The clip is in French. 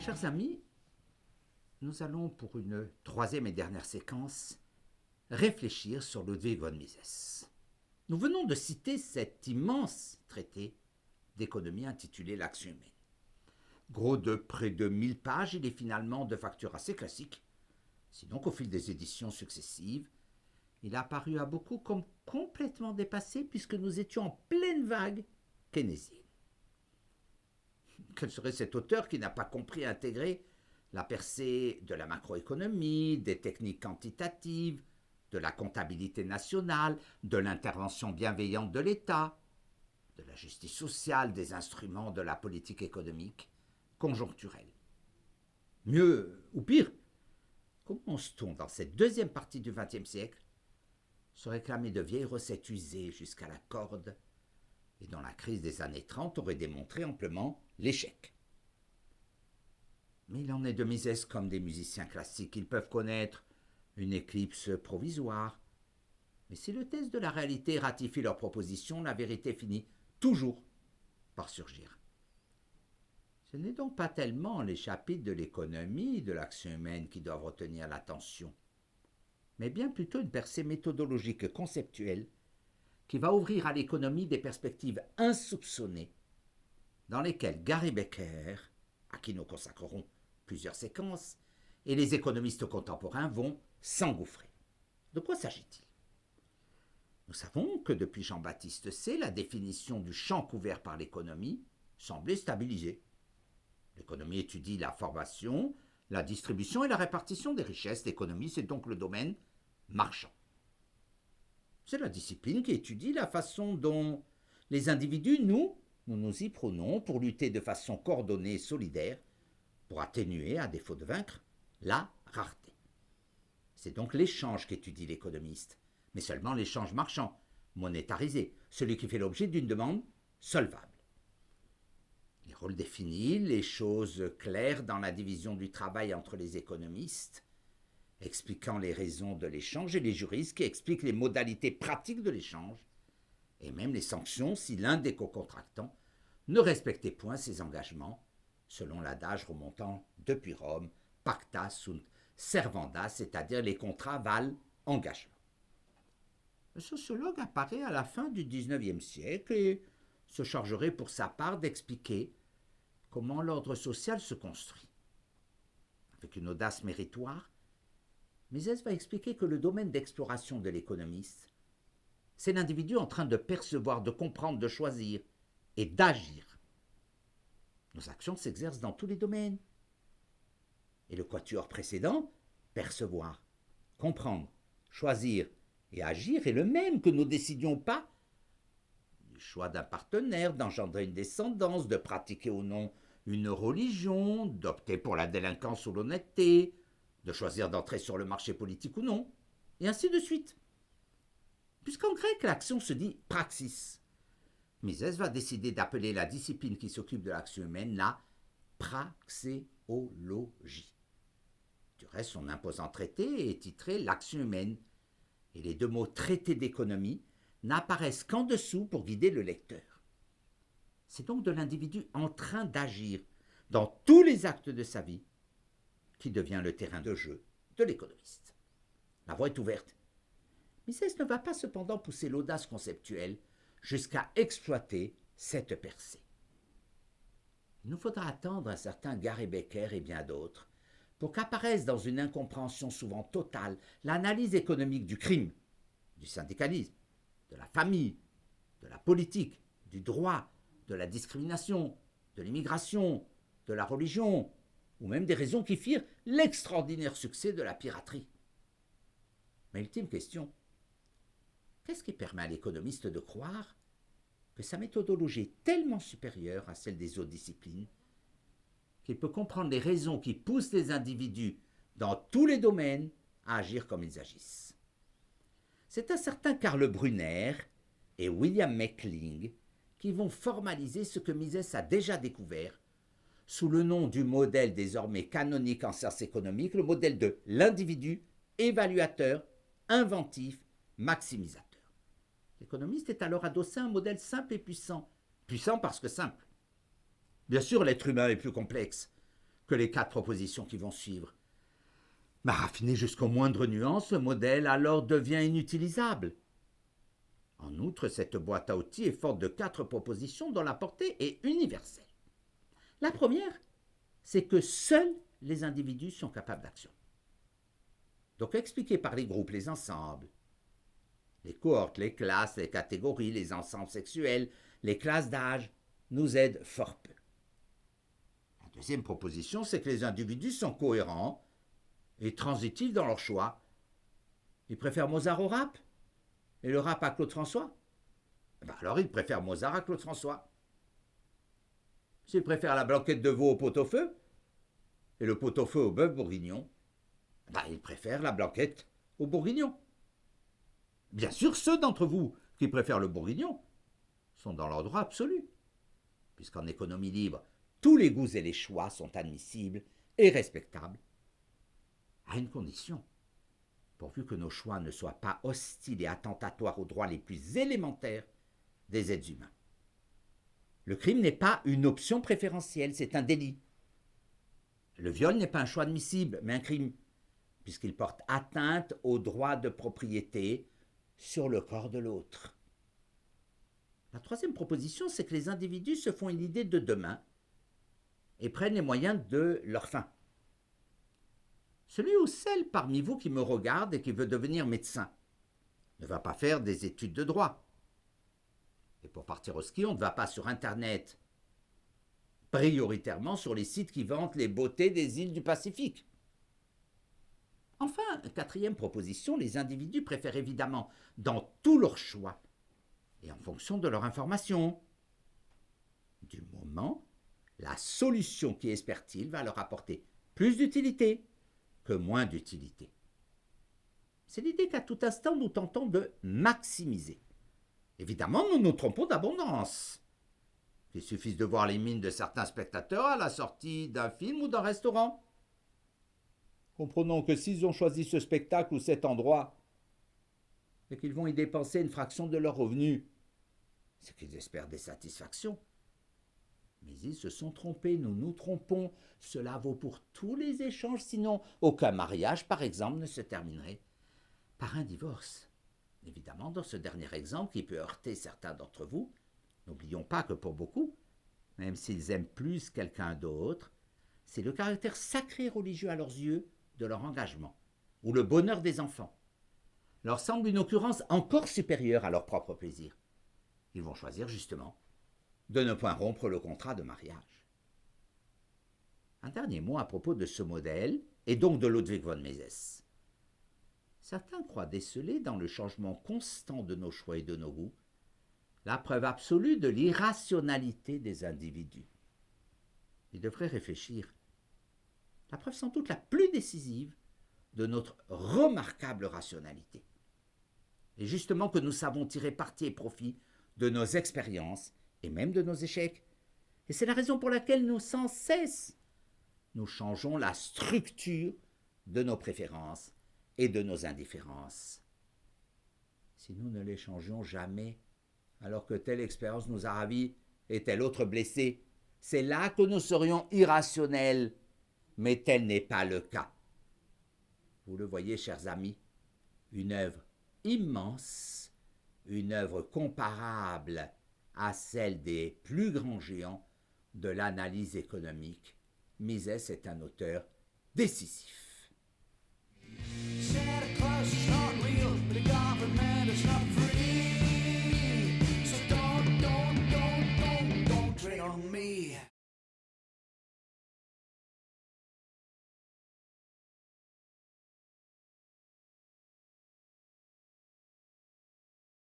Chers amis, nous allons pour une troisième et dernière séquence réfléchir sur Ludwig von Mises. Nous venons de citer cet immense traité d'économie intitulé L'action humaine. Gros de près de 1000 pages, il est finalement de facture assez classique, sinon qu'au fil des éditions successives, il a apparu à beaucoup comme complètement dépassé puisque nous étions en pleine vague keynésienne. Quel serait cet auteur qui n'a pas compris et intégré la percée de la macroéconomie, des techniques quantitatives, de la comptabilité nationale, de l'intervention bienveillante de l'État, de la justice sociale, des instruments de la politique économique conjoncturelle. Mieux ou pire, commence-t-on dans cette deuxième partie du XXe siècle se réclamer de vieilles recettes usées jusqu'à la corde et dont la crise des années 30 aurait démontré amplement l'échec. Mais il en est de Mises comme des musiciens classiques. Ils peuvent connaître une éclipse provisoire, mais si le test de la réalité ratifie leurs propositions, la vérité finit toujours par surgir. Ce n'est donc pas tellement les chapitres de l'économie, de l'action humaine qui doivent retenir l'attention, mais bien plutôt une percée méthodologique conceptuelle qui va ouvrir à l'économie des perspectives insoupçonnées dans lesquelles Gary Becker, à qui nous consacrerons plusieurs séquences, et les économistes contemporains vont s'engouffrer. De quoi s'agit-il ? Nous savons que depuis Jean-Baptiste Say, la définition du champ couvert par l'économie semblait stabilisée. L'économie étudie la formation, la distribution et la répartition des richesses. L'économie, c'est donc le domaine marchand. C'est la discipline qui étudie la façon dont les individus, nous nous y prenons pour lutter de façon coordonnée et solidaire, pour atténuer, à défaut de vaincre, la rareté. C'est donc l'échange qu'étudie l'économiste, mais seulement l'échange marchand, monétarisé, celui qui fait l'objet d'une demande solvable. Les rôles définis, les choses claires dans la division du travail entre les économistes, expliquant les raisons de l'échange, et les juristes qui expliquent les modalités pratiques de l'échange, et même les sanctions si l'un des co-contractants ne respectait point ses engagements, selon l'adage remontant depuis Rome, pacta sunt servanda, c'est-à-dire les contrats valent engagement. Le sociologue apparaît à la fin du XIXe siècle et se chargerait pour sa part d'expliquer comment l'ordre social se construit. Avec une audace méritoire, Mises va expliquer que le domaine d'exploration de l'économiste, c'est l'individu en train de percevoir, de comprendre, de choisir et d'agir. Nos actions s'exercent dans tous les domaines. Et le quatuor précédent, percevoir, comprendre, choisir et agir, est le même que nous décidions pas du choix d'un partenaire, d'engendrer une descendance, de pratiquer ou non une religion, d'opter pour la délinquance ou l'honnêteté, de choisir d'entrer sur le marché politique ou non, et ainsi de suite. Puisqu'en grec, l'action se dit praxis, Mises va décider d'appeler la discipline qui s'occupe de l'action humaine la praxéologie. Du reste, son imposant traité est titré L'action humaine, et les deux mots traité d'économie n'apparaissent qu'en dessous pour guider le lecteur. C'est donc de l'individu en train d'agir dans tous les actes de sa vie qui devient le terrain de jeu de l'économiste. La voie est ouverte. Mises ne va pas cependant pousser l'audace conceptuelle jusqu'à exploiter cette percée. Il nous faudra attendre un certain Gary Becker et bien d'autres pour qu'apparaisse dans une incompréhension souvent totale l'analyse économique du crime, du syndicalisme, de la famille, de la politique, du droit, de la discrimination, de l'immigration, de la religion, ou même des raisons qui firent l'extraordinaire succès de la piraterie. Mais ultime question, qu'est-ce qui permet à l'économiste de croire que sa méthodologie est tellement supérieure à celle des autres disciplines qu'il peut comprendre les raisons qui poussent les individus dans tous les domaines à agir comme ils agissent? C'est un certain Karl Brunner et William Meckling qui vont formaliser ce que Mises a déjà découvert sous le nom du modèle désormais canonique en sciences économiques, le modèle de l'individu évaluateur, inventif, maximisateur. L'économiste est alors adossé à un modèle simple et puissant. Puissant parce que simple. Bien sûr, l'être humain est plus complexe. que les 4 propositions qui vont suivre. Mais raffiné jusqu'aux moindres nuances, le modèle alors devient inutilisable. En outre, cette boîte à outils est forte de 4 propositions dont la portée est universelle. La première, c'est que seuls les individus sont capables d'action. Donc expliqué par les groupes, les ensembles, les cohortes, les classes, les catégories, les ensembles sexuels, les classes d'âge, nous aident fort peu. La deuxième proposition, c'est que les individus sont cohérents et transitifs dans leur choix. Ils préfèrent Mozart au rap et le rap à Claude François. Alors ils préfèrent Mozart à Claude François. S'ils préfèrent la blanquette de veau au pot-au-feu et le pot-au-feu au bœuf bourguignon, ils préfèrent la blanquette au bourguignon. Bien sûr, ceux d'entre vous qui préfèrent le bourguignon sont dans leur droit absolu, puisqu'en économie libre, tous les goûts et les choix sont admissibles et respectables, à une condition, pourvu que nos choix ne soient pas hostiles et attentatoires aux droits les plus élémentaires des êtres humains. Le crime n'est pas une option préférentielle, c'est un délit. Le viol n'est pas un choix admissible, mais un crime, puisqu'il porte atteinte au droit de propriété sur le corps de l'autre. La troisième proposition, c'est que les individus se font une idée de demain et prennent les moyens de leur fin. Celui ou celle parmi vous qui me regarde et qui veut devenir médecin ne va pas faire des études de droit. Et pour partir au ski, on ne va pas sur Internet, prioritairement sur les sites qui vantent les beautés des îles du Pacifique. Enfin, quatrième proposition, les individus préfèrent évidemment, dans tous leurs choix, et en fonction de leur information, du moment, la solution qui espère-t-il va leur apporter plus d'utilité que moins d'utilité. C'est l'idée qu'à tout instant nous tentons de maximiser. Évidemment, nous nous trompons d'abondance. Il suffit de voir les mines de certains spectateurs à la sortie d'un film ou d'un restaurant. Comprenons que s'ils ont choisi ce spectacle ou cet endroit, et qu'ils vont y dépenser une fraction de leurs revenus, c'est qu'ils espèrent des satisfactions. Mais ils se sont trompés, nous nous trompons. Cela vaut pour tous les échanges, sinon aucun mariage, par exemple, ne se terminerait par un divorce. Évidemment, dans ce dernier exemple qui peut heurter certains d'entre vous, n'oublions pas que pour beaucoup, même s'ils aiment plus quelqu'un d'autre, c'est le caractère sacré et religieux à leurs yeux de leur engagement, ou le bonheur des enfants, leur semble une occurrence encore supérieure à leur propre plaisir. Ils vont choisir justement de ne point rompre le contrat de mariage. Un dernier mot à propos de ce modèle, et donc de Ludwig von Mises. Certains croient déceler dans le changement constant de nos choix et de nos goûts la preuve absolue de l'irrationalité des individus. Ils devraient réfléchir. La preuve sans doute la plus décisive de notre remarquable rationalité. Et justement que nous savons tirer parti et profit de nos expériences et même de nos échecs. Et c'est la raison pour laquelle nous, sans cesse, nous changeons la structure de nos préférences et de nos indifférences. Si nous ne les changeons jamais, alors que telle expérience nous a ravis et telle autre blessée, c'est là que nous serions irrationnels, mais tel n'est pas le cas. Vous le voyez, chers amis, une œuvre immense, une œuvre comparable à celle des plus grands géants de l'analyse économique. Mises est un auteur décisif.